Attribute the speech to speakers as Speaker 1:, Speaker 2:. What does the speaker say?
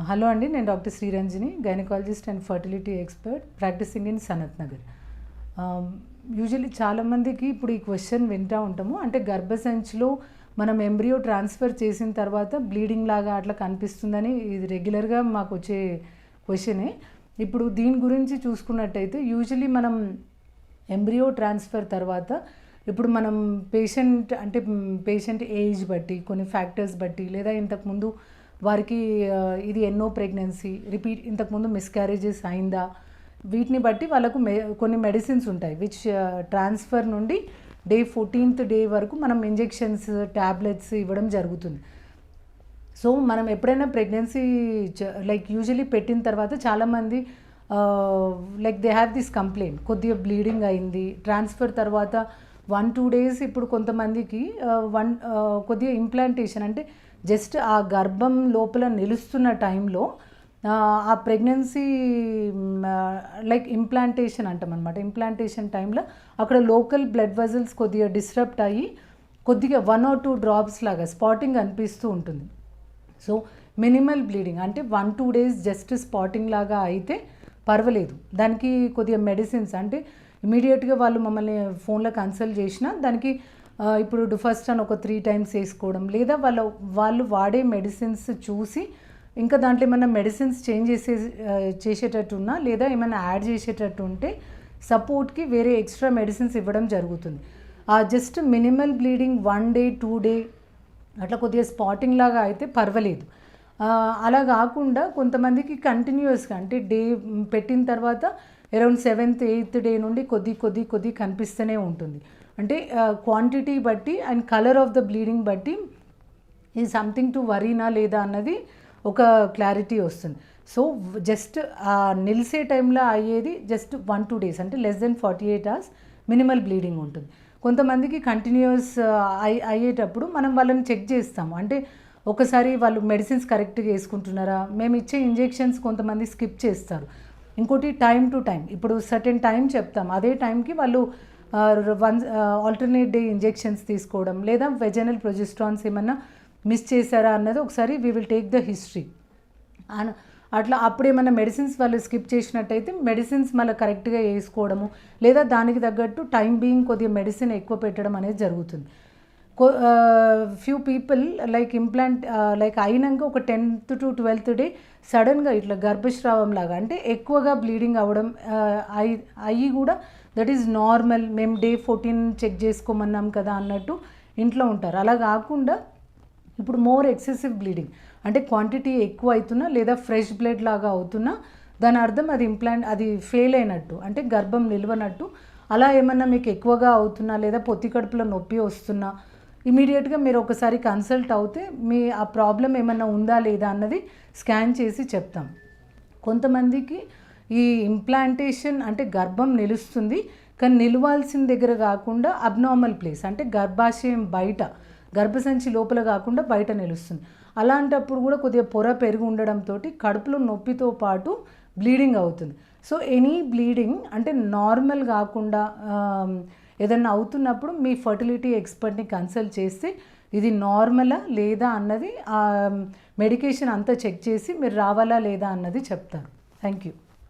Speaker 1: Hello అండి, నేను doctor Sriranjani, gynaecologist and fertility expert, practising in Sanath Nagar. Usually చాలామందికి ఇప్పుడు ఈ క్వశ్చన్ వింటూ ఉంటాము. అంటే గర్భసంచిలో మనం ఎంబ్రియో ట్రాన్స్ఫర్ చేసిన తర్వాత బ్లీడింగ్ లాగా అట్లా కనిపిస్తుందని ఇది రెగ్యులర్గా మాకు వచ్చే క్వశ్చనే. ఇప్పుడు దీని గురించి చూసుకున్నట్టయితే యూజువల్లీ మనం ఎంబ్రియో ట్రాన్స్ఫర్ తర్వాత ఇప్పుడు మనం పేషెంట్ ఏజ్ బట్టి, కొన్ని ఫ్యాక్టర్స్ బట్టి, లేదా ఇంతకుముందు వారికి ఇది ఎన్నో ప్రెగ్నెన్సీ ఇంతకుముందు మిస్క్యారేజెస్ అయిందా, వీటిని బట్టి వాళ్ళకు కొన్ని మెడిసిన్స్ ఉంటాయి విచ్ ట్రాన్స్ఫర్ నుండి డే 14th డే వరకు మనం ఇంజెక్షన్స్, ట్యాబ్లెట్స్ ఇవ్వడం జరుగుతుంది. సో మనం ఎప్పుడైనా ప్రెగ్నెన్సీ యూజువలీ పెట్టిన తర్వాత చాలామంది దే హ్యావ్ దిస్ కంప్లైంట్, కొద్దిగా బ్లీడింగ్ అయింది ట్రాన్స్ఫర్ తర్వాత 1-2 days. ఇప్పుడు కొంతమందికి కొద్దిగా ఇంప్లాంటేషన్ అంటే జస్ట్ ఆ గర్భం లోపల నిలుస్తున్న టైంలో ఆ ప్రెగ్నెన్సీ ఇంప్లాంటేషన్ అంటాం అనమాట. ఇంప్లాంటేషన్ టైంలో అక్కడ లోకల్ బ్లడ్ వెజల్స్ కొద్దిగా డిస్టర్బ్ అయ్యి కొద్దిగా 1 or 2 drops లాగా స్పాటింగ్ అనిపిస్తూ ఉంటుంది. సో మినిమల్ బ్లీడింగ్ అంటే 1-2 days జస్ట్ స్పాటింగ్ లాగా అయితే పర్వాలేదు. దానికి కొద్దిగా మెడిసిన్స్ అంటే ఇమీడియట్గా వాళ్ళు మమ్మల్ని ఫోన్లో కన్సల్ట్ చేసినా దానికి ఇప్పుడు డుఫాస్టాన్ ఒక 3 times వేసుకోవడం, లేదా వాళ్ళు వాడే మెడిసిన్స్ చూసి ఇంకా దాంట్లో ఏమైనా మెడిసిన్స్ చేంజ్ చేసేటట్టు ఉన్నా లేదా ఏమైనా యాడ్ చేసేటట్టు ఉంటే సపోర్ట్కి వేరే ఎక్స్ట్రా మెడిసిన్స్ ఇవ్వడం జరుగుతుంది. Just minimal bleeding 1 day 2 day అట్లా కొద్దిగా స్పాటింగ్ లాగా అయితే పర్వాలేదు. అలా కాకుండా కొంతమందికి కంటిన్యూస్గా అంటే డే పెట్టిన తర్వాత అరౌండ్ 7th 8th డే నుండి కొద్ది కనిపిస్తూనే ఉంటుంది. అంటే క్వాంటిటీ బట్టి and colour of the bleeding బట్టి ఇది సంథింగ్ టు వరీనా లేదా అన్నది ఒక క్లారిటీ వస్తుంది. సో జస్ట్ నిలిసే టైంలో అయ్యేది జస్ట్ 1-2 days అంటే less than 48 hours minimal bleeding ఉంటుంది. కొంతమందికి కంటిన్యూస్ అయ్యేటప్పుడు మనం వాళ్ళని చెక్ చేస్తాము. అంటే ఒకసారి వాళ్ళు మెడిసిన్స్ కరెక్ట్గా వేసుకుంటున్నారా, మేము ఇచ్చే ఇంజెక్షన్స్ కొంతమంది స్కిప్ చేస్తారు. ఇంకోటి టైం టు టైం, ఇప్పుడు సర్టెన్ టైం చెప్తాం, అదే టైంకి వాళ్ళు ఆల్టర్నేట్ డే ఇంజెక్షన్స్ తీసుకోవడం, లేదా వెజనల్ ప్రొజెస్ట్రాన్స్ ఏమన్నా మిస్ చేశారా అన్నది ఒకసారి we will take the history. అట్లా అప్పుడు ఏమన్నా మెడిసిన్స్ వాళ్ళు స్కిప్ చేసినట్టయితే మెడిసిన్స్ మళ్ళీ కరెక్ట్గా వేసుకోవడము, లేదా దానికి తగ్గట్టు టైం బీయింగ్ కొద్దిగా మెడిసిన్ ఎక్కువ పెట్టడం అనేది జరుగుతుంది. ఫ్యూ పీపుల్ ఇంప్లాంట్ అయినాక ఒక 10th to 12th డే సడన్గా ఇట్లా గర్భస్రావం లాగా అంటే ఎక్కువగా బ్లీడింగ్ అవ్వడం అయ్యి కూడా దట్ ఈజ్ నార్మల్, మేము డే 14 చెక్ చేసుకోమన్నాం కదా అన్నట్టు ఇంట్లో ఉంటారు. అలా కాకుండా ఇప్పుడు మోర్ ఎక్సెసివ్ బ్లీడింగ్ అంటే క్వాంటిటీ ఎక్కువ అవుతున్నా లేదా ఫ్రెష్ బ్లడ్ లాగా అవుతున్నా దాని అర్థం అది ఫెయిల్ అయినట్టు, అంటే గర్భం నిలవనట్టు. అలా ఏమన్నా మీకు ఎక్కువగా అవుతున్నా లేదా పొత్తి కడుపులో నొప్పి వస్తున్నా ఇమీడియట్గా మీరు ఒకసారి కన్సల్ట్ అవుతే ఆ ప్రాబ్లం ఏమన్నా ఉందా లేదా అన్నది స్కాన్ చేసి చెప్తాం. కొంతమందికి ఈ ఇంప్లాంటేషన్ అంటే గర్భం నిలుస్తుంది కానీ నిలవాల్సిన దగ్గర కాకుండా అబ్నార్మల్ ప్లేస్ అంటే గర్భాశయం బయట, గర్భసంచి లోపల కాకుండా బయట నిలుస్తుంది. అలాంటప్పుడు కూడా కొద్దిగా పొర పెరిగి ఉండడంతో కడుపులో నొప్పితో పాటు బ్లీడింగ్ అవుతుంది. సో ఎనీ బ్లీడింగ్ అంటే నార్మల్ కాకుండా ఏదన్నా అవుతున్నప్పుడు మీ ఫర్టిలిటీ ఎక్స్పర్ట్ని కన్సల్ట్ చేస్తే ఇది నార్మలా లేదా అన్నది మెడికేషన్ అంతా చెక్ చేసి మీరు రావాలా లేదా అన్నది చెప్తారు. Thank you.